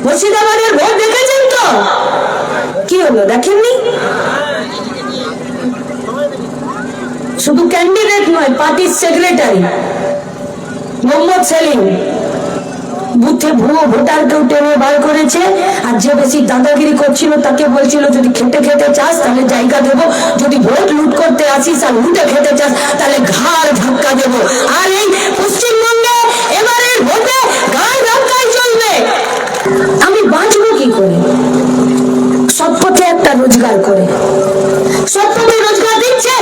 মুর্শিদাবাদের ভোট দেখেছেন তো? কি হলো দেখেননি? শুধু ক্যান্ডিডেট নয়, পার্টির সেক্রেটারি মোহাম্মদ সেলিম বুথে ভুয়ো ভোটারকেও টেনে বার করেছে। আর যে বেশি দাদাগিরি করছিল তাকে বলছিল যদি খেটে খেতে চাস তাহলে জায়গা দেবো, যদি ভোট লুট করতে আসিস আর লুটে খেতে চাস তাহলে ঘাড় ধাক্কা দেবো। আর এই পশ্চিমবঙ্গে এবারের ভোটে ঘাড় ধাক্কাই চলবে। আমি বাঁচবো কি করে? সৎ পথে একটা রোজগার করে। সৎ পথে রোজগার দিচ্ছে?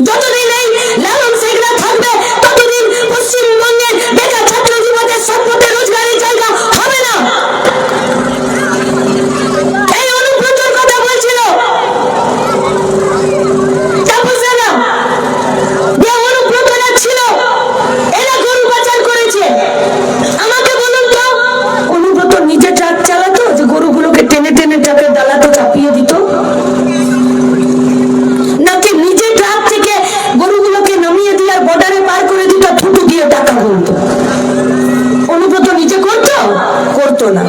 যতদিন এই লালন শেখরা থাকবে ততদিন পশ্চিমবঙ্গের বেকার ছাত্র যুবকের সৎ পথে রোজগারের জায়গা হবে না। এই অনুব্রতর কথা বলছিল তাপসেনা, যে অনুব্রতরা ছিল এরা গরু পাচার করেছে। আমাকে বলুন তো, অনুব্রত নিজে ট্রাক চালাতো যে গরুগুলোকে টেনে টেনে ট্রাকের ডালাতে চাপিয়ে দিত, নাকি নিজে ট্রাক থেকে গরুগুলোকে নামিয়ে দিয়ে আর বর্ডারে পার করে দিত, থুতু দিয়ে টাকা গুনতো? অনুব্রত নিজে করতো? করতো না।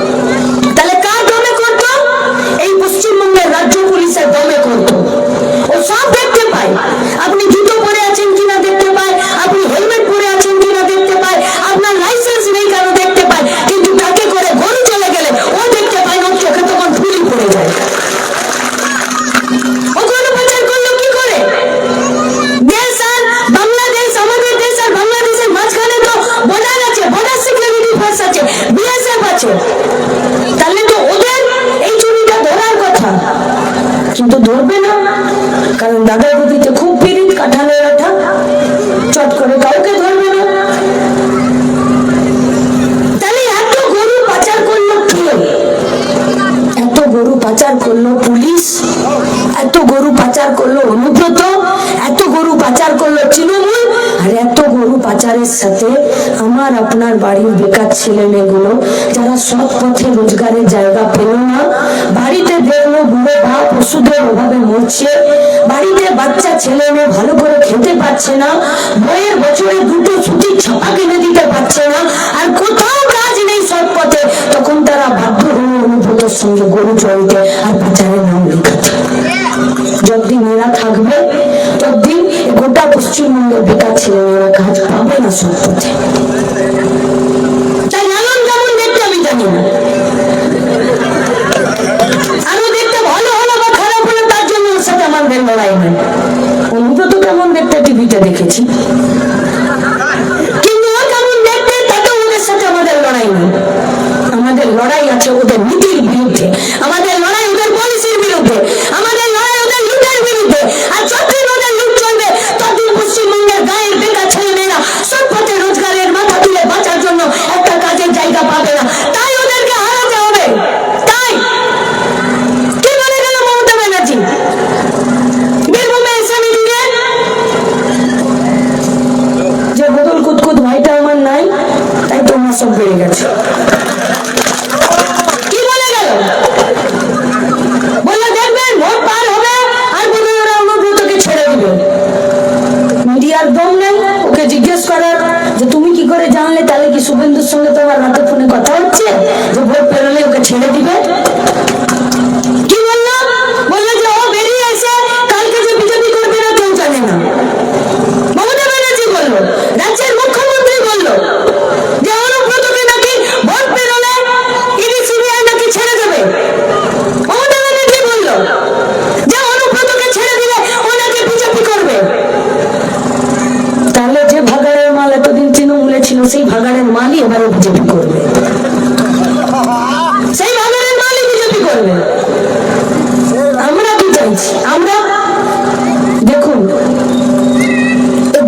তাহলে কার দমে করতো? এই পশ্চিমবঙ্গের রাজ্য পুলিশের দমে করতো। ও সব দেখতে পায়। আপনি জুতো পরে আছেন কিনা দেখতে পায়, আপনি হেলমেট পরে আছেন কিনা দেখতে পায়, আপনার লাইসেন্স নেই কেন দেখতে পায়, কিন্তু তাকে করে গরু চলে গেলে ও দেখতে পায় না, ওর চোখে তখন ফুলি পড়ে যায়। ও গরু পাচার করলো কি করে? দেশ আর বাংলাদেশ, আমাদের দেশ আর বাংলাদেশের মাঝখানে তো বর্ডার আছে, বর্ডার সিকিউরিটি ফোর্স আছে, বিএসএফ আছে। তাহলে তো ওদের এই চুরিটা ধরার কথা, কিন্তু ধরবে না, কারণ দাদার গতিতে খুব পিরিত কাঠালের আঠা, চট করে কাউকে ধরবে না। তাহলে এত গরু পাচার করলো কে? এত গরু পাচার করলো পুলিশ, এত গরু পাচার করলো অনুব্রত, এত গরু পাচার করলো তৃণমূল, আর এত গরু পাচারের সাথে আমার আপনার বাড়ির বেকার ছেলে মেয়েগুলো যারা সৎ পথে রোজগারের জায়গা পেল না, বাড়িতে দেখলো বুড়ো বাপ ওষুধের অভাবে মরছে, বাড়িতে বাচ্চা ছেলে মেয়ে ভালো করে খেতে পারছে না, বইয়ের বছরে দুটো ছুটির ছাপা কিনে দিতে পারছে না, আর কোথাও কাজ নেই সৎ পথে, তখন তারা বাধ্য হলো অনুব্রতর সঙ্গে গরু চড়িতে আর পাচারের নাম লেখাতে। যতদিন এরা থাকবে ততদিন গোটা পশ্চিমবঙ্গের বেকার ছেলেমেয়েরা কাজ পাবে না সৎ পথে। তাই লালন কেমন দেখতে আমি জানি না, আরো দেখতে ভালো হলো বা খারাপ হলো তার জন্য ওর সাথে আমাদের লড়াই নেই। অনুব্রত কেমন দেখতে টিভিতে দেখেছি, কিন্তু ও কেমন দেখতে তাতে ওদের সাথে আমাদের লড়াই নেই। আমাদের লড়াই আছে ওদের নীতির বিরুদ্ধে, আমাদের লড়াই ওদের পলিসির বিরুদ্ধে, আমাদের লড়াই ওদের লুটের বিরুদ্ধে। আর যতদিন ওদের লুট চলবে ততদিন পশ্চিমবঙ্গের গায়ের বেকার ছেলেমেয়েরা সৎ পথে রোজগারের মাথা তুলে বাঁচার জন্য একটা কাজের জায়গা পাবে না। তাই ওদেরকে হারাতে হবে। তাই কি বলে গেল মমতা ব্যানার্জি বীরভূমে এসে মিটিংয়ে, যে বদল কুতকুত ভাইটা আমার নাই তাই তোমার সব বেড়ে গেছে। কি বলে গেল? বললো দেখবেন ভোট পার হবে আর বদলেরা অনুব্রতকে ছেড়ে দিবে। মিডিয়ার দম নেই ওকে জিজ্ঞেস করার যে তুমি কি করে জানলে, তাহলে কি শুভেন্দুর সঙ্গে তোমার রাতে ফোনে কথা হচ্ছে যে ভোট পেরোলে ওকে ছেড়ে দিবে? কি বললো? বললো যে ও বেরিয়ে এসে কালকে যে বিজেপি করবে না কেউ জানে না। মমতা ব্যানার্জি বললো, রাজ্যের মুখ্যমন্ত্রী বললো যে অনুব্রতকে নাকি ভোট পেরোলে ইডি সিবিআই নাকি ছেড়ে দেবে। মমতা ব্যানার্জি বললো যে অনুব্রতকে ছেড়ে দিলে ও নাকি বিজেপি করবে। তাহলে যে ভাগাড়ের মাল এতদিন তৃণমূলে ছিল সেই ভাগাড়ের মালই এবারে বিজেপি করবে, সেই ভাগাড়ের মালই বিজেপি করবে। আমরা কি চাইছি? আমরা দেখুন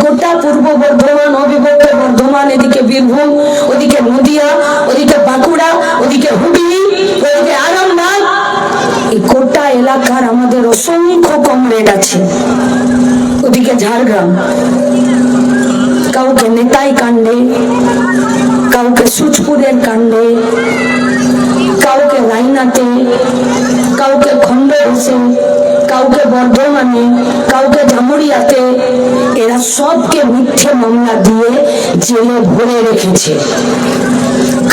গোটা পূর্ব বর্ধমান, অবিভক্ত বর্ধমান, এদিকে বীরভূম, ওদিকে নদিয়া, ওদিকে বাঁকুড়া, ওদিকে হুগলি, ওদিকে আরামবাগ, এই গোটা এলাকার আমাদের অসংখ্য কমরেড আছে। ওদিকে ঝাড়গ্রাম, কাউকে নেতাই কাণ্ডে, কাউকে সুচপুরের কাণ্ডে, কাউকে রাইনাতে, কাউকে খন্ডঘোষে, কাউকে বর্ধমানে, কাউকে জামুরিয়াতে, এরা সবকে মিথ্যে মামলা দিয়ে জেলে ভরে রেখেছে।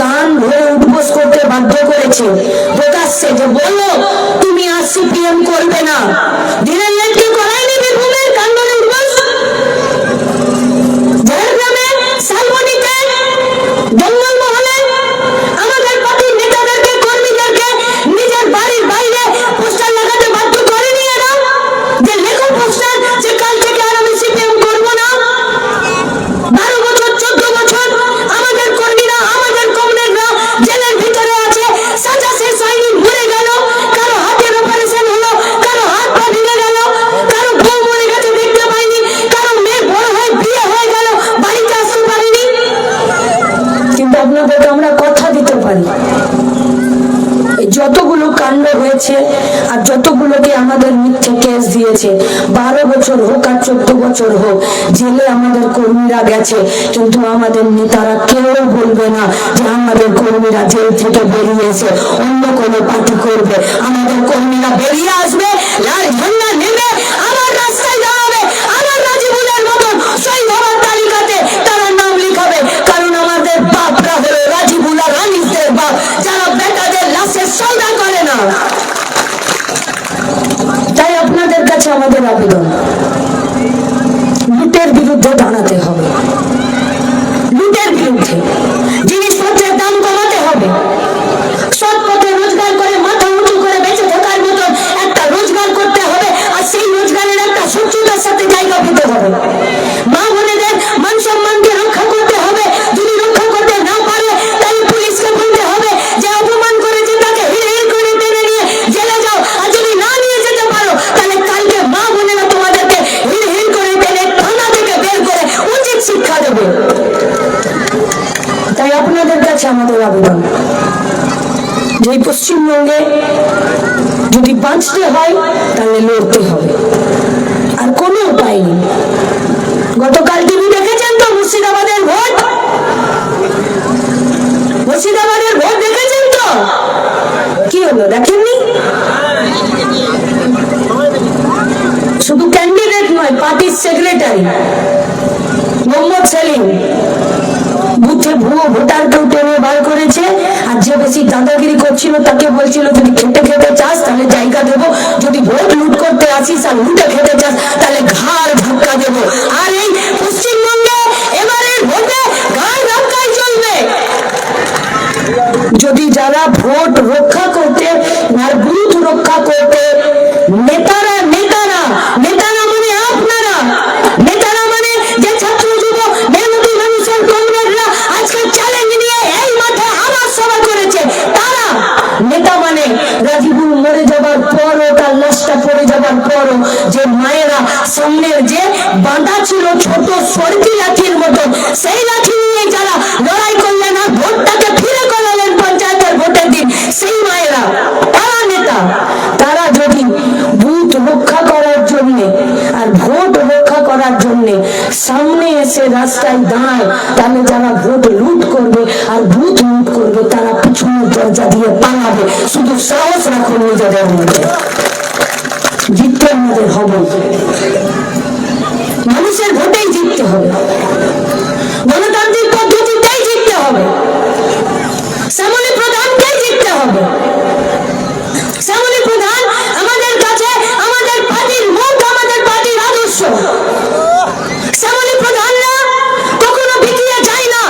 কান ধরে উঠবে বাধ্য করেছে প্রকাশ্যে যে বললো তুমি আর সিপিএম করবে না। দিনের লেটকে করায়নি বীরভূমের কাণ্ডনের উদ্বাস, ঝাড়গ্রামে শালবনীতে জঙ্গলমহলে আমাদের পার্টির নেতাদেরকে কর্মীদেরকে নিজের বাড়ির বাইরে পোস্টার লাগাতে বাধ্য করেনি এরা যে লেখো পোস্টার যে কাল থেকে আর আমি সিপিএম করবো না। 12 বছর 14 বছর আমাদের কর্মীরা আমাদের কমরেডরা জেলের ভিতরে আছে, সাজা শেষ হয়নি, মরে গেল, কারো হাতের অপারেশন হলো, কারো হাত পা ভেঙে গেল, কারো বউ মরে গেছে দেখতে পাইনি, কারো মেয়ে বড় হয়ে বিয়ে হয়ে গেল বাড়িতে আসতে পারিনি। কিন্তু আপনাদেরকে আমরা কথা দিতে পারি যতগুলো কাণ্ড হয়েছে আর যতগুলোকে আমাদের মিথ্যে কেস দিয়েছে, 12 বছর হোক আর 14 বছর হোক জেলে আমাদের কর্মীরা গেছে, কিন্তু আমাদের নেতারা কেউ বলবে না যে আমাদের কর্মীরা জেল থেকে বেরিয়েছে অন্য কোনো পার্টি করবে। আমাদের কর্মীরা বেরিয়ে আসবে, লাল ঝান্ডা নেবে, আবার রাস্তায় দাঁড়াবে, আবার রাজিবুলের মতন শহীদ হওয়ার তালিকাতে তারা নাম লিখাবে। কারণ আমাদের বাপরা হলো রাজিবুল আর রানিসদের বাপ, যারা বেটাদের লাশের সওদা করে না। তাই আপনাদের কাছে আমাদের আবেদন, লুটের বিরুদ্ধে দাঁড়াতে হবে, লুটের বিরুদ্ধে জিনিসপত্রের দাম কমাতে হবে, সৎ পথে রোজগার করে মাথা উঁচু করে বেঁচে থাকার মতন একটা রোজগার করতে হবে, আর সেই রোজগারের একটা সচ্ছলতার সাথে জায়গা পেতে হবে। মা বোনেদের মান সম্মানকে রক্ষা করতে হবে, যদি রক্ষা করতে না পারে তাহলে পুলিশকে বলতে হবে যে অপমান করেছে তাকে হিড় হিড় করে টেনে নিয়ে জেলে যাও, আর যদি না নিয়ে যেতে পারো তাহলে কালকে মা বোনেরা তোমাদেরকে হিড় হিড় করে টেনে থানা থেকে বের করে উচিত শিক্ষা দেবে। তাই আপনাদের কাছে আমাদের আবেদন, যে পশ্চিমবঙ্গে যদি বাঁচতে হয় তাহলে লড়তে হবে, আর কোনো উপায় নেই। গতকাল টিভি দেখেছেন তো মুর্শিদাবাদের ভোট, মুর্শিদাবাদের ভোট দেখেছেন তো কি হলো দেখেননি? শুধু ক্যান্ডিডেট নয়, পার্টির সেক্রেটারি মোহাম্মদ সেলিম বুথে ভুয়ো ভোটারকেও টেনে বার করেছে, আর যে বেশি দাদাগিরি করছিল তাকে বলছিল যদি খেটে খেতে চাস তাহলে জায়গা দেবো, যদি ভোট লুট করতে আসিস আর লুটে খেতে চাস তাহলে ঘাড় ধাক্কা দেবো। আর এই পশ্চিমবঙ্গে এবারের ভোটে ঘাড় ধাক্কাই চলবে। যদি যারা ভোট রক্ষা করতে আর বুথ রক্ষা করতে নেতারা নেতারা নেতারা মানে আপনারা, নেতারা মানে যে ছাত্র যুব মেহনতি মানুষের কমরেডরা আজকে চ্যালেঞ্জ নিয়ে এই মাঠে আমার সভা করেছে, তারা নেতা মানে রাজিবুল মরে যাবার পরও তার লাশটা পড়ে যাবার পরও যে মায়েরা সামনের যে বাঁধা ছিল ছোট সরকি লাঠির মতন, সেই লাঠি নিয়ে যারা লড়াই করলেন আর ভোটটাকে ফিরে করালেন পঞ্চায়েতের ভোটের দিন, সেই মায়েরা তারা নেতা। তারা যদি বুথ রক্ষা করার জন্য আর ভোট রক্ষা করার জন্য সামনে এসে রাস্তায় দাঁড়ায়, তাহলে যারা ভোট লুট করবে আর বুথ লুট করবে তারা পিছনের দরজা দিয়ে পালাবে। শুধু সাহস রাখুন নিজেদের মধ্যে, জিততে আমাদের হবে, মানুষের ভোটেই জিততে হবে, গণতান্ত্রিক পদ্ধতিতেই জিততে হবে, শ্যামলী প্রধানকেই জিততে হবে। শ্যামলী প্রধান আমাদের কাছে আমাদের পার্টির মুখ, আমাদের পার্টির আদর্শ। শ্যামলী প্রধানরা কখনো বিকিয়ে যায় না,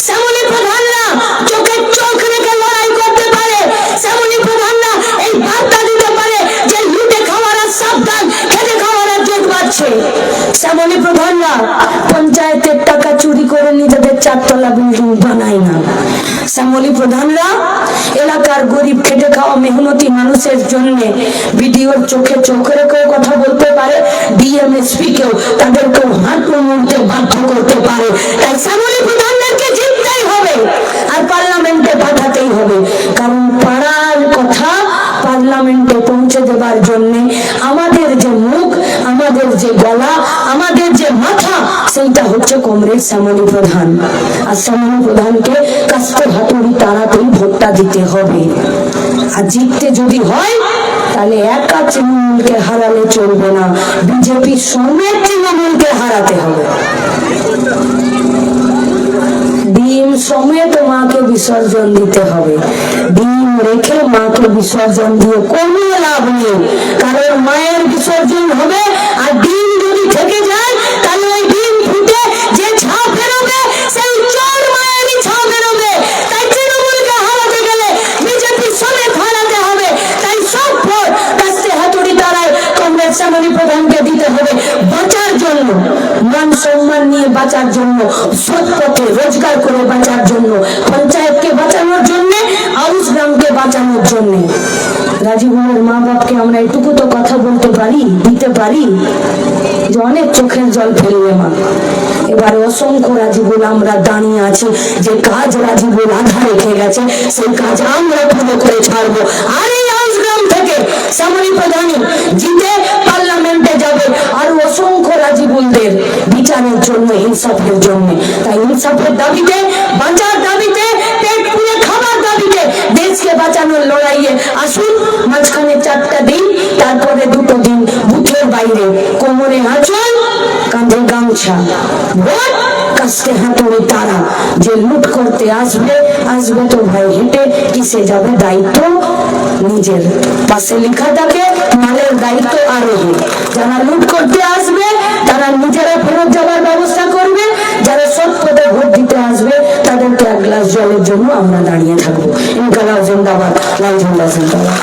শ্যামলী প্রধানরা চোখে চোখ রেখে লড়াই করতে পারে, শ্যামলী প্রধানরা এই বার্তা দিতে পারে যে লুটে খাওয়ার সাবধান, খেটে খাওয়ার জোট বাড়ছে। শ্যামলী প্রধানরা পঞ্চায়েতের টাকা চুরি করে নিজেদের 4 তলা বিল্ডিং বানায় না। শ্যামলী প্রধানরা এলাকার গরিব খেটে খাওয়া মেহনতি মানুষের জন্য ভিডিওর চোখে চোখ রেখেও কথা বলতে পারে, ডিএমএসপি কেও তাদেরকেও হাত মুড়তে বাধ্য করতে পারে। তাই শ্যামলী প্রধানদেরকে জিততেই হবে আর পার্লামেন্টে পাঠাতেই হবে, কারণ পাড়ার কথা পার্লামেন্টে পৌঁছে দেবার জন্য আমাদের যে মুখ, আমাদের যে গলা, আমাদের যে মাথা, সেইটা হচ্ছে কমরেড শ্যামলী প্রধান। আর শ্যামলী প্রধানকে কাস্তে হাতুড়ি তাড়াতেই ভোটটা দিতে হবে। আর জিততে যদি হয় তাহলে একা তৃণমূলকে হারালে চলবে না, বিজেপি সমেত তৃণমূলকে হারাতে হবে। ডিম ডিম সমেত মাকে বিসর্জন দিতে হবে। ডিম রেখে মাকে বিসর্জন দিয়ে কোনো লাভ নেই, কারণ মায়ের বিসর্জন হবে আর ডিম যদি থেকে যায় তাহলে ওই ডিম ফুটে যে ছাপ বেরোবে সেই চোর মায়েরই ছাপ বেরোবে। তাই তৃণমূলকে হারাতে গেলে বিজেপির সমেত হারাতে হবে। তাই সব ভোট কাস্তে হাতুড়ি তারায় কংগ্রেস শ্যামলী প্রধানকে দিতে হবে, বাঁচার জন্য, মান সম্মান নিয়ে বাঁচার জন্য, সৎ পথে রোজগার করে বাঁচার জন্য, পঞ্চায়েতকে বাঁচানোর জন্য, আউশ গ্রামকে বাঁচানোর জন্য। রাজীবনের মা বাপকে আমরা এটুকু তো কথা বলতে পারি, দিতে পারি যে অনেক চোখের জল ফেলবে মা। এবার অসংখ্য রাজীবন আমরা দাঁড়িয়ে আছি, যে কাজ রাজীবন আধা রেখে গেছে সেই কাজ আমরা পুরো করে ছাড়বো। আর এই আউশ গ্রাম থেকে শ্যামলী প্রধান জিতে পার্লামেন্টে যাবে আর অসংখ্য রাজীবনদের বিচারের জন্য, ইনসাফের জন্য। তাই ইনসাফের দাবিতে, বাঁচার দাবিতে, পেট পুড়ে খাবার দাবিতে, দেশকে বাঁচানোর লড়াইয়ে আসুন। মাঝখানে 4টা দিন, তারপরে 2টো দিন বুথের বাইরে, কোমরে আঁচল, কাঁধে গামছা, ভোট কাস্তে হাতুড়ি তারা। যে লুট করতে আসবে, আসবে তো ভাই হেঁটে, কিসে যাবে দায়িত্ব নিজের। পাশে লেখা থাকে মালের দায়িত্ব আরোহী। যারা লুট করতে আসবে তারা নিজেরা ফেরত যাওয়ার ব্যবস্থা করবে, যারা সৎ পথে ভোট দিতে আসবে তাদেরকে 1 গ্লাস জলের জন্য আমরা দাঁড়িয়ে থাকবো। ইনকালাব জিন্দাবাদ, লাল ঝান্ডা জিন্দাবাদ।